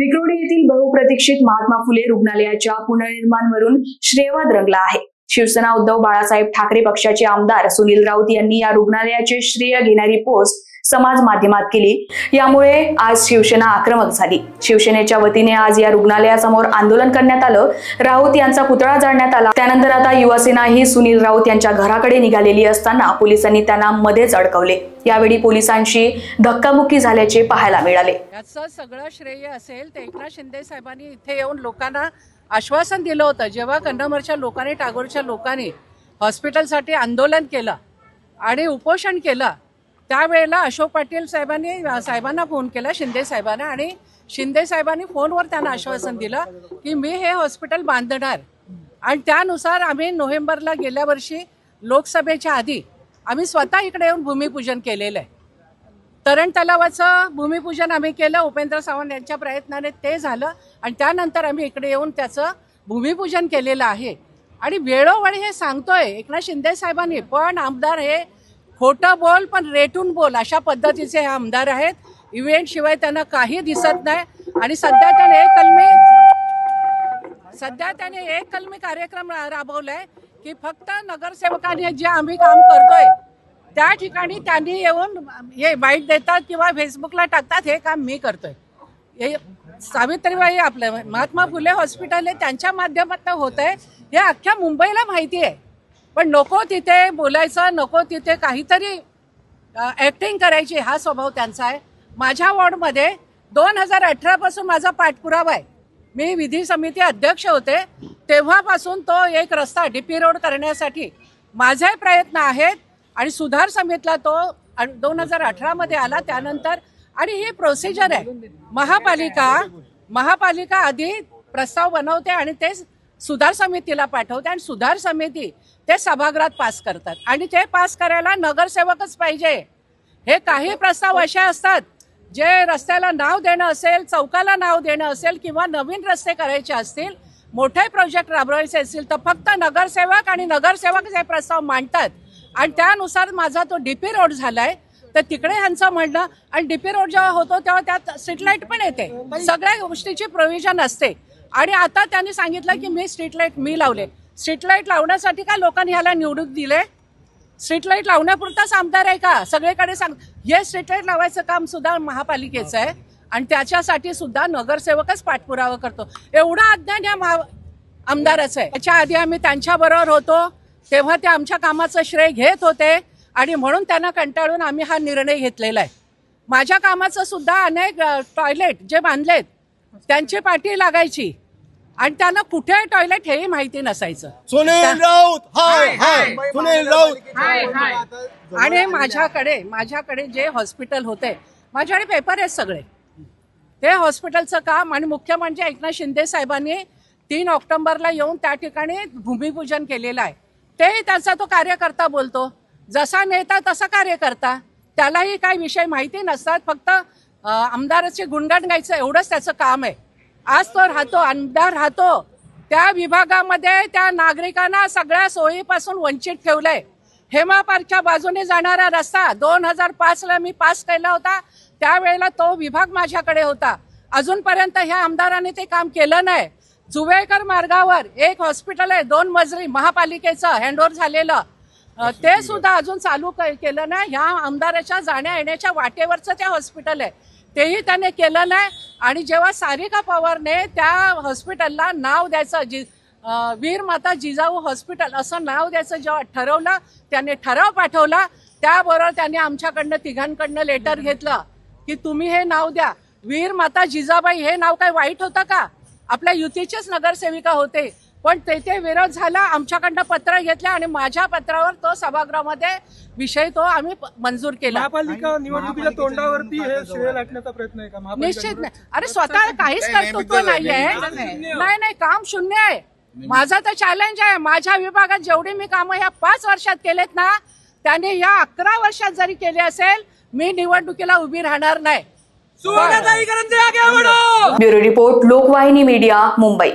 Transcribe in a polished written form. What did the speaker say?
विक्रोळी येथील बहुप्रतीक्षित महात्मा फुले रुग्णालयाच्या पुनर्निर्माणावरून श्रेयवाद रंगला आहे। शिवसेना उद्धव बाळासाहेब ठाकरे पक्षाचे आमदार सुनील राऊत यांनी या रुग्णालयाचे श्रेय घेणारी पोस्ट समाज माध्यमात केली। यामुळे आज शिवसेना आक्रमक झाली। शिवसेनेच्या वतीने आज या रुग्णालयासमोर आंदोलन करण्यात आलं। राऊत यांचा पुतळा जाळण्यात आला। त्यानंतर आता युवासेना ही सुनील राऊत यांच्या घराकडे निघालेली असताना पोलिसांनी त्यांना मध्येच अडकवले। यावेळी पोलिसांशी धक्काबुक्की झाल्याचे पाहायला मिळाले। याचं सगळं श्रेय असेल ते एकनाथ शिंदे साहेबांनी इथे येऊन लोकांना आश्वासन दिलं होतं। जेव्हा कन्नमरच्या लोकांनी, टागोरच्या लोकांनी हॉस्पिटलसाठी आंदोलन केलं आणि उपोषण केलं, त्यावेळेला अशोक पाटील साहेबांना फोन केला, शिंदे साहेबांना, आणि शिंदे साहेबांनी फोनवर त्यांना आश्वासन दिलं की मी हे हॉस्पिटल बांधणार। आणि त्यानुसार आम्ही नोव्हेंबरला गेल्या वर्षी लोकसभेच्या आधी आम्ही स्वतः इकडे येऊन भूमिपूजन केलेलं आहे। तरण तलावाचं भूमिपूजन आम्ही केलं, उपेंद्र सावंत यांच्या प्रयत्नाने ते झालं, आणि त्यानंतर आम्ही इकडे येऊन त्याचं भूमिपूजन केलेलं आहे। आणि वेळोवेळी हे सांगतोय एकनाथ शिंदे साहेबांनी, पण आमदार हे खोटं बोल पण रेटून बोल अशा पद्धतीचे हे आमदार आहेत। इव्हेंट शिवाय त्यांना काही दिसत नाही। आणि सध्या त्याने एक कलमी कार्यक्रम राबवलाय की फक्त नगरसेवकांनी जे आम्ही काम करतोय त्या ठिकाणी त्यांनी येऊन हे बाईट देतात किंवा फेसबुकला टाकतात, हे काम मी करतोय। हे सावित्रीबाई आपलं महात्मा फुले हॉस्पिटल आहे त्यांच्या माध्यमातून होत आहे, हे अख्ख्या मुंबईला माहिती आहे। पण नको तिथे बोलायचं, नको तिथे काहीतरी ऍक्टिंग करायची, हा स्वभाव त्यांचा आहे। माझ्या वॉर्डमध्ये 2018 पासून माझा पाठपुरावा आहे। मी विधी समिती अध्यक्ष होते तेव्हापासून तो एक रस्ता डीपी रोड करण्यासाठी माझे प्रयत्न आहेत। आणि सुधार समितीला तो 2018 मध्ये आला त्यानंतर। आणि ही प्रोसिजर आहे, महापालिका आधी प्रस्ताव बनवते आणि ते सुधार समितीला पाठवते, आणि सुधार समिती ते सभागृहात पास करतात, आणि ते पास करायला नगरसेवकच पाहिजे। हे काही प्रस्ताव असे असतात जे रस्त्याला नाव देणं असेल, चौकाला नाव देणं असेल, किंवा नवीन रस्ते करायचे असतील, मोठे प्रोजेक्ट राबवायचे असतील, तर फक्त नगरसेवक आणि नगरसेवक हे प्रस्ताव मांडतात। आणि त्यानुसार माझा तो डीपी रोड झालाय, तर तिकडे ह्यांचं म्हणणं, आणि डीपी रोड जेव्हा होतो तेव्हा त्यात स्ट्रीट लाईट पण येते, सगळ्या गोष्टीची प्रोव्हिजन असते। आणि आता त्यांनी सांगितलं की मी स्ट्रीट लाईट मी लावले। स्ट्रीट लाईट लावण्यासाठी का लोकांनी ह्याला निवडून दिले? स्ट्रीट लाईट लावण्यापुरताच आमदार आहे का? सगळीकडे हे स्ट्रीट लाईट लावायचं काम सुद्धा महापालिकेचं आहे, आणि त्याच्यासाठी सुद्धा नगरसेवकच पाठपुरावा करतो। एवढा अज्ञान या आमदाराचं आहे। त्याच्या आधी आम्ही त्यांच्याबरोबर होतो तेव्हा ते आमच्या कामाचं श्रेय घेत होते, आणि म्हणून त्यांना कंटाळून आम्ही हा निर्णय घेतलेला आहे। माझ्या कामाचं सुद्धा अनेक टॉयलेट जे बांधलेत त्यांची पाठी लागायची, आणि त्यांना कुठे टॉयलेट हेही माहिती नसायचं। सुनील राऊत सुनील राऊत। आणि माझ्याकडे जे हॉस्पिटल होते, माझ्याकडे पेपर आहेत सगळे, ते हॉस्पिटलचं काम। आणि मुख्य म्हणजे एकनाथ शिंदे साहेबांनी 3 ऑक्टोबरला येऊन त्या ठिकाणी भूमिपूजन केलेलं आहे। तेही त्याचा तो कार्यकर्ता बोलतो, जसा नेता तसा कार्यकर्ता, त्यालाही काही विषय माहिती नसतात, फक्त आमदाराचे गुणगान गायचं एवढंच त्याचं काम आहे। आज तो राहतो, आमदार राहतो त्या विभागामध्ये, त्या नागरिकांना सगळ्या सोयीपासून वंचित ठेवलंय। हेमा पार्कच्या बाजूने जाणारा रस्ता 2005ला मी पास केला होता, त्यावेळेला तो विभाग माझ्याकडे होता। अजूनपर्यंत ह्या आमदाराने ते काम केलं नाही। जुवेकर मार्गावर एक हॉस्पिटल आहे 2 मजली महापालिकेचं, हँडओव्हर झालेलं, ते सुद्धा अजून चालू केलं नाही। ह्या आमदाराच्या जाण्या येण्याच्या वाटेवरचं ते हॉस्पिटल आहे, तेही त्याने केलं नाही। आणि जेव्हा सारिका पवारने त्या हॉस्पिटलला नाव द्यायचं, वीर माता जिजाऊ हॉस्पिटल असं नाव द्यायचं जेव्हा ठरवलं, त्याने ठराव पाठवला, त्याबरोबर त्याने आमच्याकडनं तिघांकडनं लेटर घेतलं की तुम्ही हे नाव द्या। वीर माता जिजाबाई हे नाव काय वाईट होतं का? आपल्या युतीचेच नगरसेविका होते, पण तेथे विरोध झाला, आमच्याकडनं पत्र घेतलं, आणि माझ्या पत्रावर तो सभागृहामध्ये विषय तो आम्ही मंजूर केला। महापालिका निवडणुकीच्या तोंडावरती हे श्रेय लाटण्याचा प्रयत्न आहे का? निश्चित नाही। अरे स्वतः काहीच कर्तृत्व नाहीये, नाही, काम शून्य आहे। माझा तर चॅलेंज आहे, माझ्या विभागात जेवढी मी कामं ह्या 5 वर्षात केलेत ना, त्याने ह्या 11 वर्षात जरी केले असेल, मी निवडणुकीला उभी राहणार नाही। Bureau report, Lokvahini media, Mumbai.